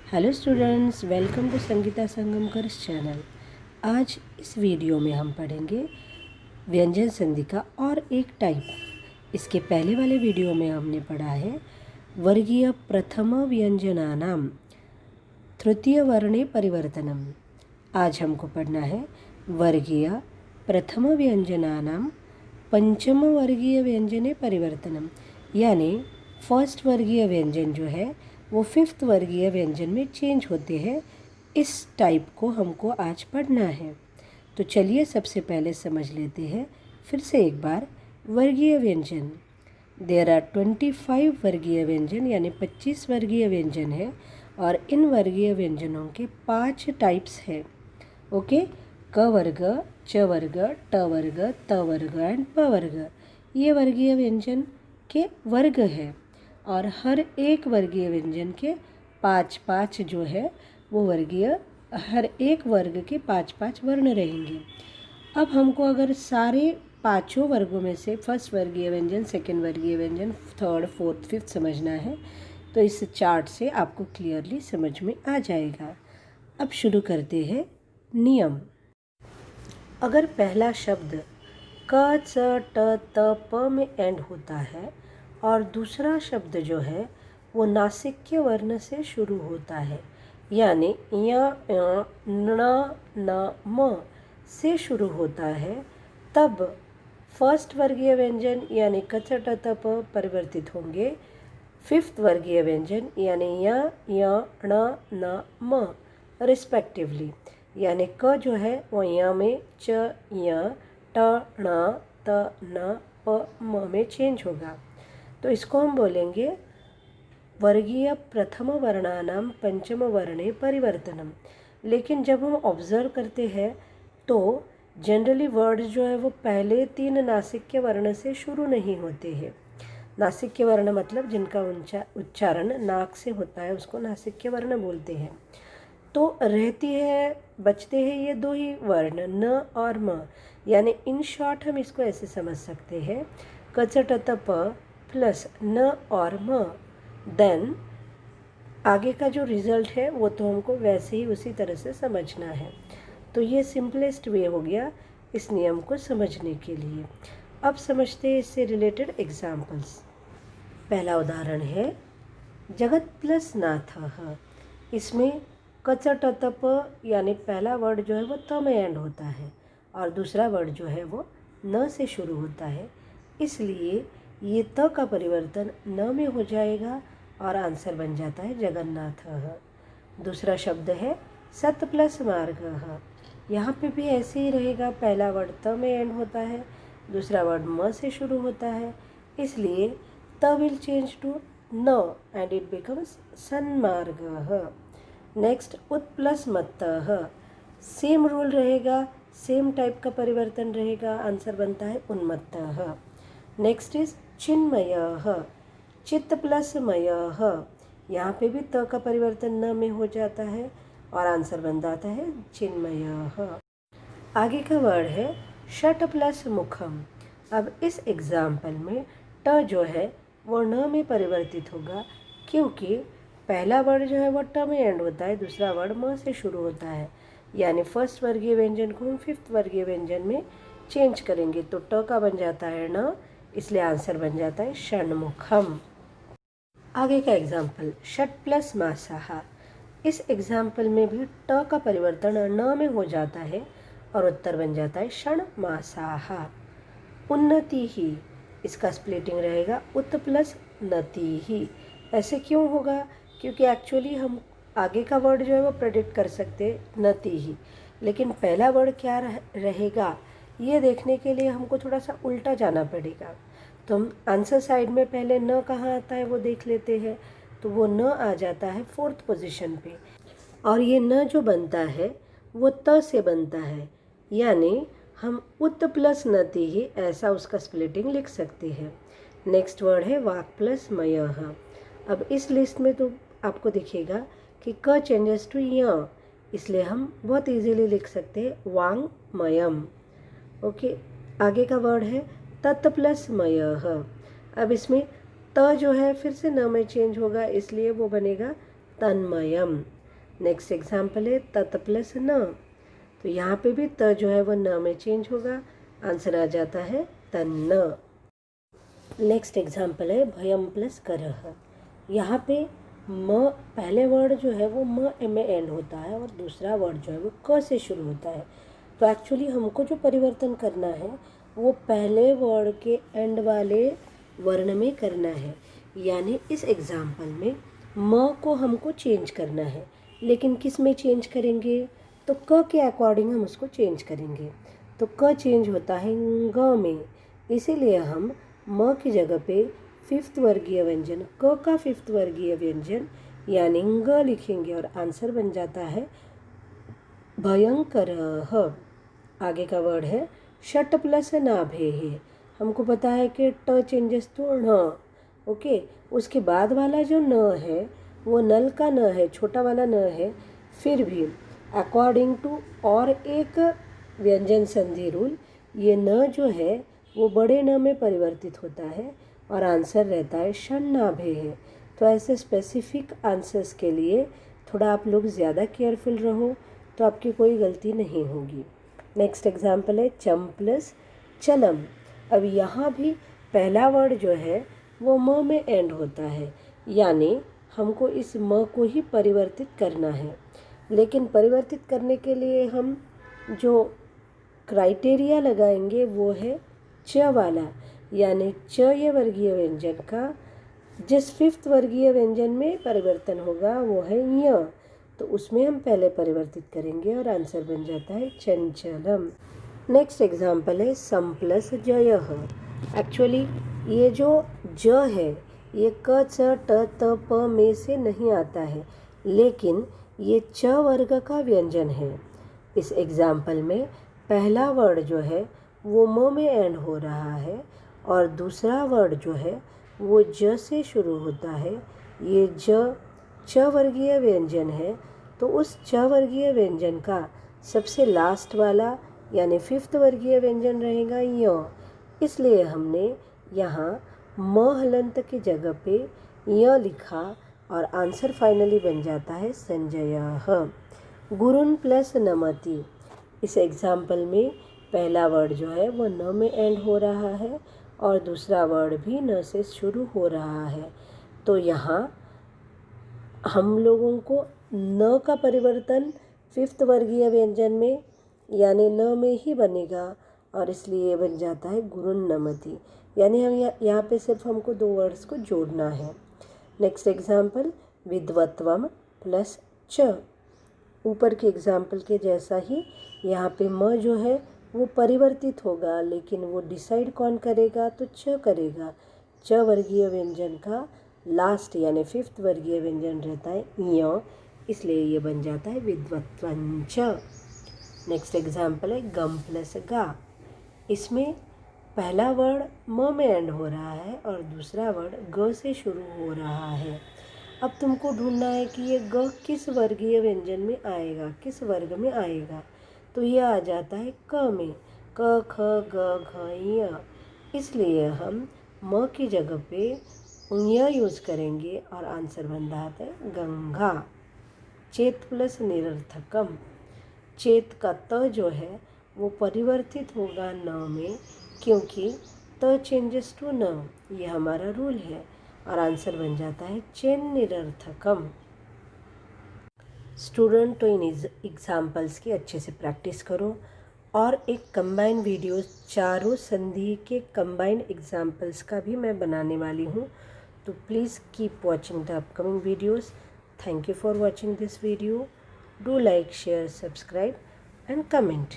Hello students, welcome to Sangeeta Sangamkars channel. आज इस video में हम पढ़ेंगे व्यंजन संधि का और एक टाइप। इसके पहले वाले वीडियो में हमने पढ़ा है वर्गीय प्रथम व्यंजनानाम तृतीय वर्णे परिवर्तनम। आज हमको पढ़ना है वर्गीय प्रथम व्यंजनानाम पंचम वर्गीय व्यंजने परिवर्तनम, यानी फर्स्ट वर्गीय व्यंजन जो है वो फिफ्थ वर्गीय व्यंजन में चेंज होते हैं। इस टाइप को हमको आज पढ़ना है। तो चलिए सबसे पहले समझ लेते हैं फिर से एक बार वर्गीय व्यंजन। देयर आर 25 वर्गीय व्यंजन, यानी 25 वर्गीय व्यंजन है और इन वर्गीय व्यंजनों के 5 टाइप्स हैं। ओके, क वर्ग, च वर्ग, ट वर्ग, त वर्ग एंड प वर्ग, ये वर्गीय व्यंजन के वर्ग है और हर एक वर्गीय व्यंजन के 5 जो है वो वर्गीय, हर एक वर्ग के 5 वर्ण रहेंगे। अब हमको अगर सारे पाँचों वर्गों में से फर्स्ट वर्गीय व्यंजन, सेकंड वर्गीय व्यंजन, थर्ड, फोर्थ, फिफ्थ समझना है तो इस चार्ट से आपको क्लियरली समझ में आ जाएगा। अब शुरू करते हैं नियम। अगर पहला शब्द क, च, ट, त, प में एंड होता है और दूसरा शब्द जो है वो नासिक्य वर्ण से शुरू होता है, यानी य, न, म से शुरू होता है, तब फर्स्ट वर्गीय व्यंजन यानी क, च, ट, त, प परिवर्तित होंगे। फिफ्थ वर्गीय व्यंजन यानी य, न, म रिस्पेक्टिवली, यानी क जो है वो य में, च, य, ट, ण, त, न, प, म में चेंज होगा। तो इसको हम बोलेंगे वर्गीय प्रथम वर्णानाम पंचम वर्णे परिवर्तनम। लेकिन जब हम ऑब्जर्व करते हैं तो जनरली वर्ड जो है वो पहले 3 नासिक्य वर्ण से शुरू नहीं होते हैं। नासिक्य वर्ण मतलब जिनका उच्चारण नाक से होता है उसको नासिक्य वर्ण बोलते हैं। तो रहती है, बचते हैं ये 2 ही वर्ण, न और म, यानी इन शॉर्ट हम इसको ऐसे समझ सकते हैं क, च, ट, त, प प्लस न और म। देन आगे का जो रिज़ल्ट है वो तो हमको वैसे ही उसी तरह से समझना है। तो ये सिंपलेस्ट वे हो गया इस नियम को समझने के लिए। अब समझते हैं इससे रिलेटेड एग्जाम्पल्स। पहला उदाहरण है जगत प्लस नाथः। इसमें क, च, ट, त, प यानी पहला वर्ड जो है वो त में एंड होता है और दूसरा वर्ड जो है वो न से शुरू होता है, इसलिए ये त का परिवर्तन न में हो जाएगा और आंसर बन जाता है जगन्नाथः। दूसरा शब्द है सत प्लस मार्गः। यहाँ पे भी ऐसे ही रहेगा, पहला वर्ड त में एंड होता है, दूसरा वर्ड म से शुरू होता है, इसलिए त विल चेंज टू न एंड इट बिकम्स सन्मार्गः। नेक्स्ट उत प्लस मत्तः, सेम रूल रहेगा, सेम टाइप का परिवर्तन रहेगा, आंसर बनता है उन्मत्तः। नेक्स्ट इज चिन्मयः, चित्त प्लस मयः, यहाँ पे भी त का परिवर्तन न में हो जाता है और आंसर बन जाता है चिन्मयः। आगे का वर्ड है षट प्लस मुखम। अब इस एग्जाम्पल में ट जो है वो न में परिवर्तित होगा, क्योंकि पहला वर्ड जो है वो ट में एंड होता है, दूसरा वर्ड म से शुरू होता है, यानी फर्स्ट वर्गीय व्यंजन को हम फिफ्थ वर्गीय व्यंजन में चेंज करेंगे तो ट का बन जाता है न, इसलिए आंसर बन जाता है षण्मुखम। आगे का एग्जाम्पल षट प्लस मासाह। इस एग्जाम्पल में भी ट का परिवर्तन न में हो जाता है और उत्तर बन जाता है षण मासाह। उन्नति ही, इसका स्प्लिटिंग रहेगा उत प्लस नति ही। ऐसे क्यों होगा? क्योंकि एक्चुअली हम आगे का वर्ड जो है वो प्रेडिक्ट कर सकते हैं नति ही, लेकिन पहला वर्ड क्या रहेगा ये देखने के लिए हमको थोड़ा सा उल्टा जाना पड़ेगा। तो हम आंसर साइड में पहले न कहाँ आता है वो देख लेते हैं, तो वो न आ जाता है 4th पोजीशन पे, और ये न जो बनता है वो त से बनता है, यानी हम उत प्लस नति ही ऐसा उसका स्प्लिटिंग लिख सकते हैं। नेक्स्ट वर्ड है वाक प्लस मयः। अब इस लिस्ट में तो आपको दिखेगा कि क चेंजेस टू य, इसलिए हम बहुत इजीली लिख सकते हैं वांग मयम। ओके, आगे का वर्ड है तत् प्लस मयः। अब इसमें त जो है फिर से न में चेंज होगा, इसलिए वो बनेगा तन्मयम। नेक्स्ट एग्जाम्पल है तत प्लस न, तो यहाँ पे भी त जो है वो न में चेंज होगा, आंसर आ जाता है तन्न। नेक्स्ट एग्जाम्पल है भयम प्लस करह। यहाँ पे म पहले वर्ड जो है वो म में एंड होता है और दूसरा वर्ड जो है वो क से शुरू होता है। तो एक्चुअली हमको जो परिवर्तन करना है वो पहले वर्ड के एंड वाले वर्ण में करना है। यानी इस एग्जाम्पल में म को हमको चेंज करना है, लेकिन किस में चेंज करेंगे, तो क के अकॉर्डिंग हम उसको चेंज करेंगे। तो क चेंज होता है ग में, इसीलिए हम म की जगह पे फिफ्थ वर्गीय व्यंजन क का फिफ्थ वर्गीय व्यंजन यानी ग लिखेंगे और आंसर बन जाता है भयंकरः। आगे का वर्ड है षट प्लस नाभेः। हमको पता है कि ट चेंजेस टू ण, ओके। उसके बाद वाला जो न है वो नल का न है, छोटा वाला न है, फिर भी अकॉर्डिंग टू और एक व्यंजन संधि रूल ये न जो है वो बड़े न में परिवर्तित होता है और आंसर रहता है षण्णाभेः। तो ऐसे स्पेसिफिक आंसर्स के लिए थोड़ा आप लोग ज़्यादा केयरफुल रहो तो आपकी कोई गलती नहीं होगी। नेक्स्ट एग्जाम्पल है चम प्लस चलम। अब यहाँ भी पहला वर्ड जो है वो म में एंड होता है, यानी हमको इस म को ही परिवर्तित करना है। लेकिन परिवर्तित करने के लिए हम जो क्राइटेरिया लगाएंगे वो है च वाला, यानी च ये वर्गीय व्यंजन का जिस फिफ्थ वर्गीय व्यंजन में परिवर्तन होगा वो है य, तो उसमें हम पहले परिवर्तित करेंगे और आंसर बन जाता है चंचलम। नेक्स्ट एग्जाम्पल है सम प्लस जयः। एक्चुअली ये जो ज है ये क च ट त प में से नहीं आता है, लेकिन ये च वर्ग का व्यंजन है। इस एग्जाम्पल में पहला वर्ड जो है वो म में एंड हो रहा है और दूसरा वर्ड जो है वो ज से शुरू होता है। ये ज च वर्गीय व्यंजन है, तो उस च वर्गीय व्यंजन का सबसे लास्ट वाला यानी फिफ्थ वर्गीय व्यंजन रहेगा य, इसलिए हमने यहाँ म हलंत की जगह पे य लिखा और आंसर फाइनली बन जाता है संजयः। गुरुन प्लस नमति। इस एग्जाम्पल में पहला वर्ड जो है वो न में एंड हो रहा है और दूसरा वर्ड भी न से शुरू हो रहा है। तो यहाँ हम लोगों को न का परिवर्तन फिफ्थ वर्गीय व्यंजन में यानी न में ही बनेगा और इसलिए बन जाता है गुरुन नमति। यानी हम यहाँ पे सिर्फ हमको दो वर्ड्स को जोड़ना है। नेक्स्ट एग्जाम्पल विद्वत्वम प्लस च। ऊपर के एग्जाम्पल के जैसा ही यहाँ पे म जो है वो परिवर्तित होगा, लेकिन वो डिसाइड कौन करेगा, तो च करेगा। च वर्गीय व्यंजन का लास्ट यानी फिफ्थ वर्गीय व्यंजन रहता है य, इसलिए ये बन जाता है विद्वत्वंच। नेक्स्ट एग्जाम्पल है गम प्लस गा। इसमें पहला वर्ड म में एंड हो रहा है और दूसरा वर्ड ग से शुरू हो रहा है। अब तुमको ढूंढना है कि ये ग किस वर्गीय व्यंजन में आएगा, किस वर्ग में आएगा। तो ये आ जाता है क में, क ख ग घ य, इसलिए हम म की जगह पे य यूज़ करेंगे और आंसर बन जाता है गंगा। चेत प्लस निरर्थकम। चेत का त जो है वो परिवर्तित होगा न में, क्योंकि त चेंजेस टू न, ये हमारा रूल है और आंसर बन जाता है चेन निरर्थकम। स्टूडेंट तो इन एग्जाम्पल्स की अच्छे से प्रैक्टिस करो और एक कंबाइन वीडियोस चारों संधि के कंबाइन एग्जाम्पल्स का भी मैं बनाने वाली हूँ, तो please keep watching the upcoming videos. Thank you for watching this video. Do like, share, subscribe and comment.